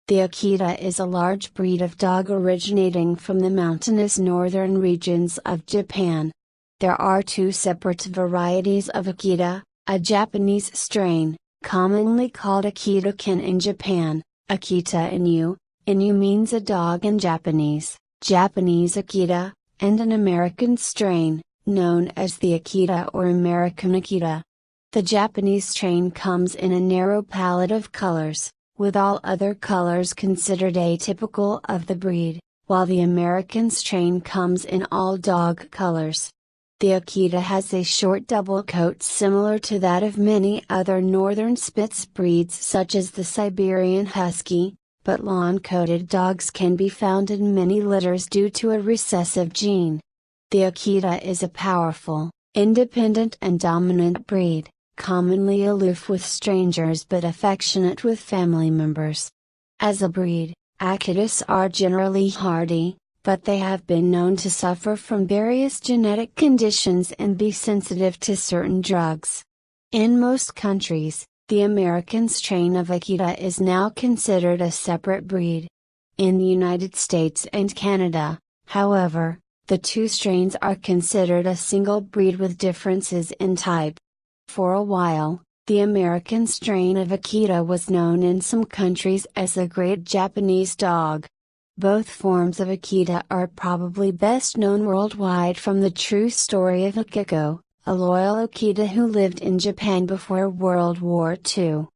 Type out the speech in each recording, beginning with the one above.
The Akita is a large breed of dog originating from the mountainous northern regions of Japan. There are two separate varieties of Akita, a Japanese strain, commonly called Akita-kin in Japan, Akita Inu. Inu means a dog in Japanese, Japanese Akita, and an American strain, known as the Akita or American Akita. The Japanese strain comes in a narrow palette of colors, with all other colors considered atypical of the breed, while the American strain comes in all dog colors. The Akita has a short double coat similar to that of many other northern Spitz breeds such as the Siberian Husky, but long-coated dogs can be found in many litters due to a recessive gene. The Akita is a powerful, independent and dominant breed, commonly aloof with strangers but affectionate with family members. As a breed, Akitas are generally hardy, but they have been known to suffer from various genetic conditions and be sensitive to certain drugs. In most countries, the American strain of Akita is now considered a separate breed. In the United States and Canada, however, the two strains are considered a single breed with differences in type. For a while, the American strain of Akita was known in some countries as the Great Japanese Dog. Both forms of Akita are probably best known worldwide from the true story of Akiko, a loyal Akita who lived in Japan before World War II.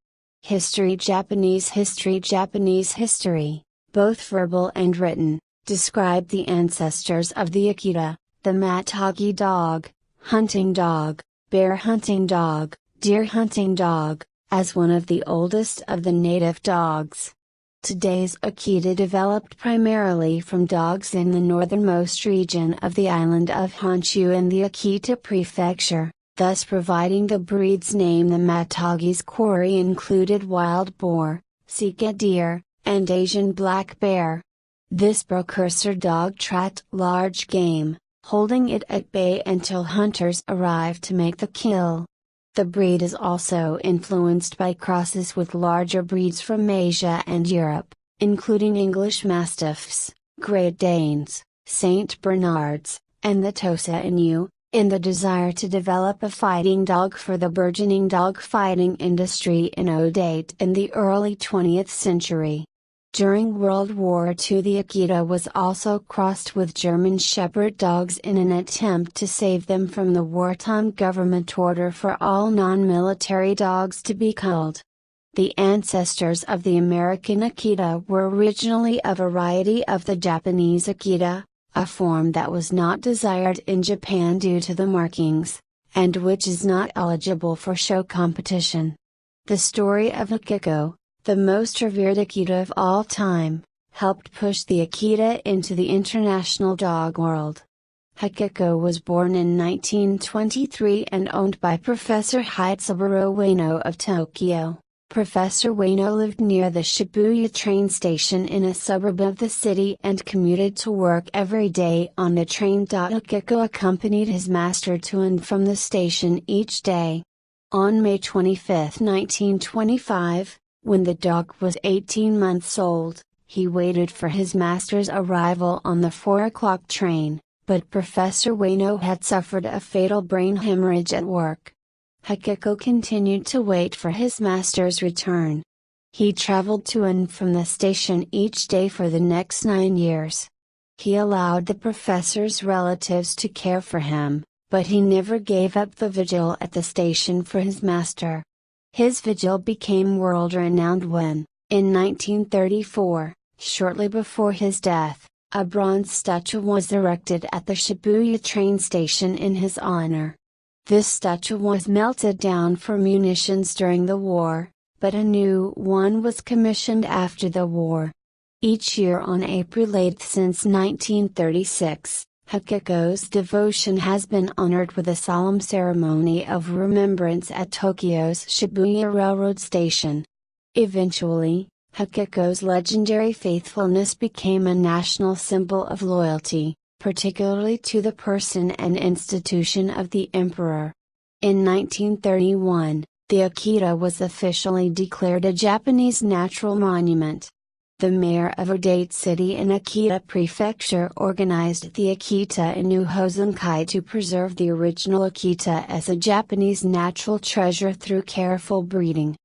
Japanese history, both verbal and written, describe the ancestors of the Akita, the Matagi dog, hunting dog, bear hunting dog, deer hunting dog, as one of the oldest of the native dogs. Today's Akita developed primarily from dogs in the northernmost region of the island of Honshu in the Akita prefecture, thus providing the breed's name. The Matagi's quarry included wild boar, Sika deer, and Asian black bear. This precursor dog tracked large game, holding it at bay until hunters arrived to make the kill. The breed is also influenced by crosses with larger breeds from Asia and Europe, including English Mastiffs, Great Danes, Saint Bernards, and the Tosa Inu, in the desire to develop a fighting dog for the burgeoning dog fighting industry in Odate in the early 20th century. During World War II, the Akita was also crossed with German Shepherd dogs in an attempt to save them from the wartime government order for all non-military dogs to be culled. The ancestors of the American Akita were originally a variety of the Japanese Akita, a form that was not desired in Japan due to the markings, and which is not eligible for show competition. The story of Akiko, the most revered Akita of all time, helped push the Akita into the international dog world. Akiko was born in 1923 and owned by Professor Hitsuburo Ueno of Tokyo. Professor Ueno lived near the Shibuya train station in a suburb of the city and commuted to work every day on the train. Akiko accompanied his master to and from the station each day. On May 25, 1925, when the dog was 18 months old, he waited for his master's arrival on the 4 o'clock train, but Professor Ueno had suffered a fatal brain hemorrhage at work. Akiko continued to wait for his master's return. He traveled to and from the station each day for the next 9 years. He allowed the professor's relatives to care for him, but he never gave up the vigil at the station for his master. His vigil became world-renowned when, in 1934, shortly before his death, a bronze statue was erected at the Shibuya train station in his honor. This statue was melted down for munitions during the war, but a new one was commissioned after the war. Each year on April 8 since 1936, Akiko's devotion has been honored with a solemn ceremony of remembrance at Tokyo's Shibuya Railroad Station. Eventually, Akiko's legendary faithfulness became a national symbol of loyalty, particularly to the person and institution of the emperor. In 1931, the Akita was officially declared a Japanese natural monument. The mayor of a date city in Akita Prefecture organized the Akita Inu Hozenkai to preserve the original Akita as a Japanese natural treasure through careful breeding.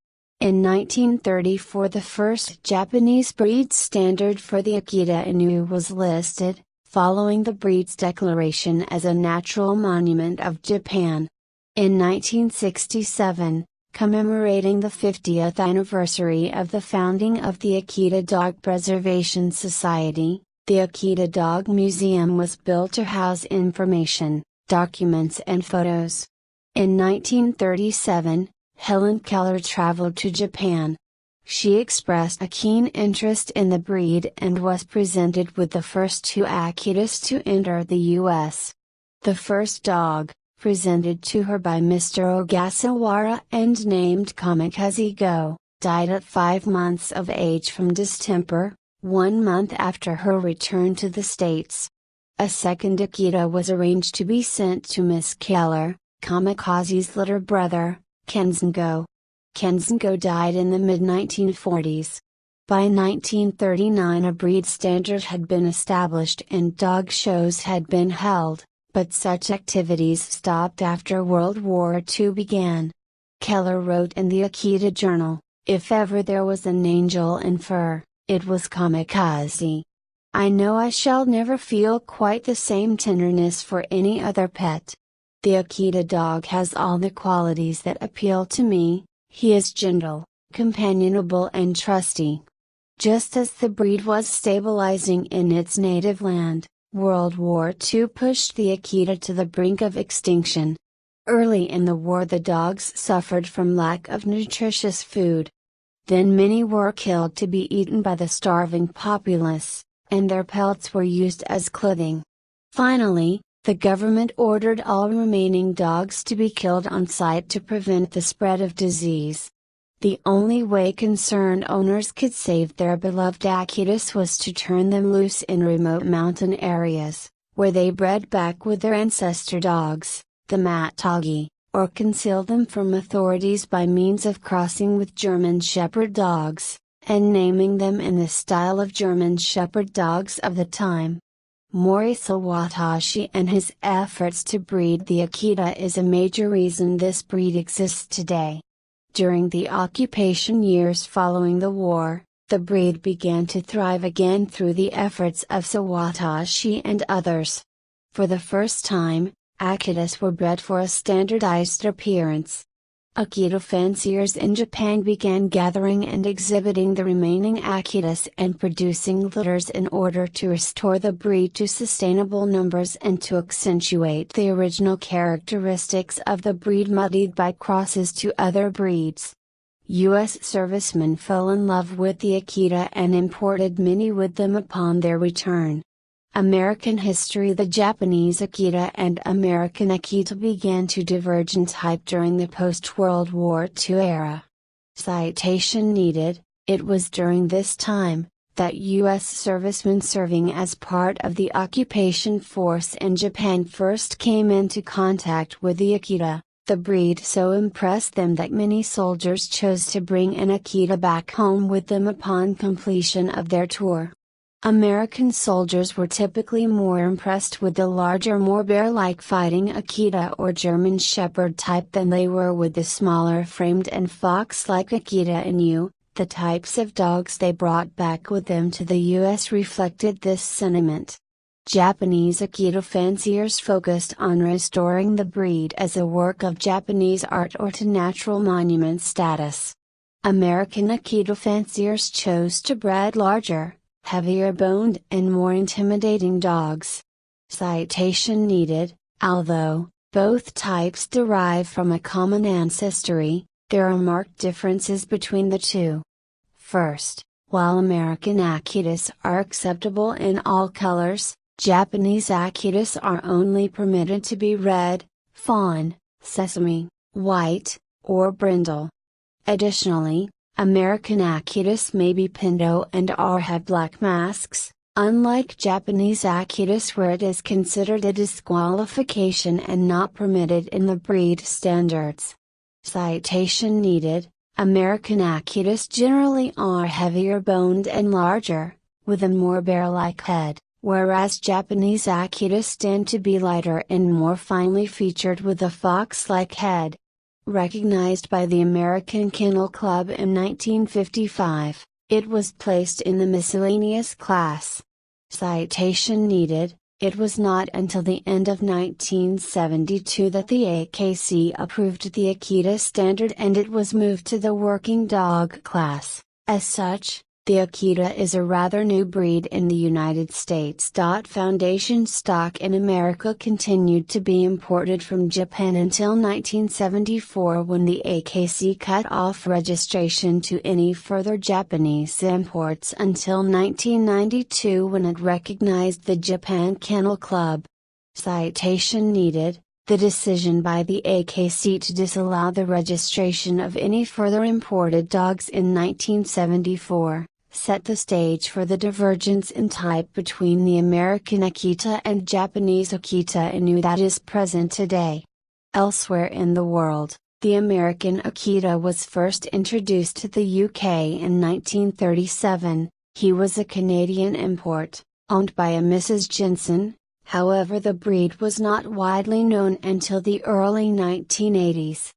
In 1934, the first Japanese breed standard for the Akita Inu was listed, following the breed's declaration as a natural monument of Japan. In 1967, commemorating the 50th anniversary of the founding of the Akita Dog Preservation Society, the Akita Dog Museum was built to house information, documents and photos. In 1937, Helen Keller traveled to Japan. She expressed a keen interest in the breed and was presented with the first two Akitas to enter the U.S. The first dog, presented to her by Mr. Ogasawara and named Kamikaze Go, died at 5 months of age from distemper, 1 month after her return to the States. A second Akita was arranged to be sent to Miss Keller, Kamikaze's little brother, Kenzengo. Kenzengo died in the mid-1940s. By 1939, a breed standard had been established and dog shows had been held, but such activities stopped after World War II began. Keller wrote in the Akita Journal, "If ever there was an angel in fur, it was Kamikaze. I know I shall never feel quite the same tenderness for any other pet. The Akita dog has all the qualities that appeal to me. He is gentle, companionable and trusty." Just as the breed was stabilizing in its native land, World War II pushed the Akita to the brink of extinction. Early in the war, the dogs suffered from lack of nutritious food. Then many were killed to be eaten by the starving populace, and their pelts were used as clothing. Finally, the government ordered all remaining dogs to be killed on sight to prevent the spread of disease. The only way concerned owners could save their beloved Akitas was to turn them loose in remote mountain areas, where they bred back with their ancestor dogs, the Matagi, or conceal them from authorities by means of crossing with German Shepherd dogs, and naming them in the style of German Shepherd dogs of the time. Mori Sawatashi and his efforts to breed the Akita is a major reason this breed exists today. During the occupation years following the war, the breed began to thrive again through the efforts of Sawatashi and others. For the first time, Akitas were bred for a standardized appearance. Akita fanciers in Japan began gathering and exhibiting the remaining Akitas and producing litters in order to restore the breed to sustainable numbers and to accentuate the original characteristics of the breed muddied by crosses to other breeds. U.S. servicemen fell in love with the Akita and imported many with them upon their return. American history. The Japanese Akita and American Akita began to diverge in type during the post-World War II era. Citation needed: it was during this time, that U.S. servicemen serving as part of the occupation force in Japan first came into contact with the Akita. The breed so impressed them that many soldiers chose to bring an Akita back home with them upon completion of their tour. American soldiers were typically more impressed with the larger, more bear-like fighting Akita or German Shepherd type than they were with the smaller framed and fox-like Akita Inu. The types of dogs they brought back with them to the U.S. reflected this sentiment. Japanese Akita fanciers focused on restoring the breed as a work of Japanese art or to natural monument status. American Akita fanciers chose to bred larger, heavier boned and more intimidating dogs. Citation needed: although both types derive from a common ancestry, there are marked differences between the two. First, while American Akitas are acceptable in all colors, Japanese Akitas are only permitted to be red, fawn, sesame, white, or brindle. Additionally, American Akitas may be pinto and/or have black masks, Unlike Japanese Akitas where it is considered a disqualification and not permitted in the breed standards. Citation needed. American Akitas generally are heavier boned and larger, with a more bear-like head, whereas Japanese Akitas tend to be lighter and more finely featured with a fox-like head. Recognized by the American Kennel Club in 1955, it was placed in the miscellaneous class. Citation needed. It was not until the end of 1972 that the AKC approved the Akita standard and it was moved to the working dog class. As such, the Akita is a rather new breed in the United States. Foundation stock in America continued to be imported from Japan until 1974 when the AKC cut off registration to any further Japanese imports until 1992 when it recognized the Japan Kennel Club. Citation needed. The decision by the AKC to disallow the registration of any further imported dogs in 1974 set the stage for the divergence in type between the American Akita and Japanese Akita Inu that is present today. Elsewhere in the world, the American Akita was first introduced to the UK in 1937. He was a Canadian import, owned by a Mrs. Jensen. However, the breed was not widely known until the early 1980s.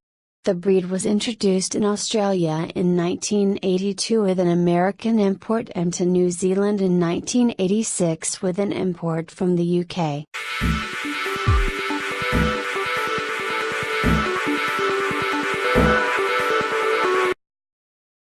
The breed was introduced in Australia in 1982 with an American import and to New Zealand in 1986 with an import from the UK.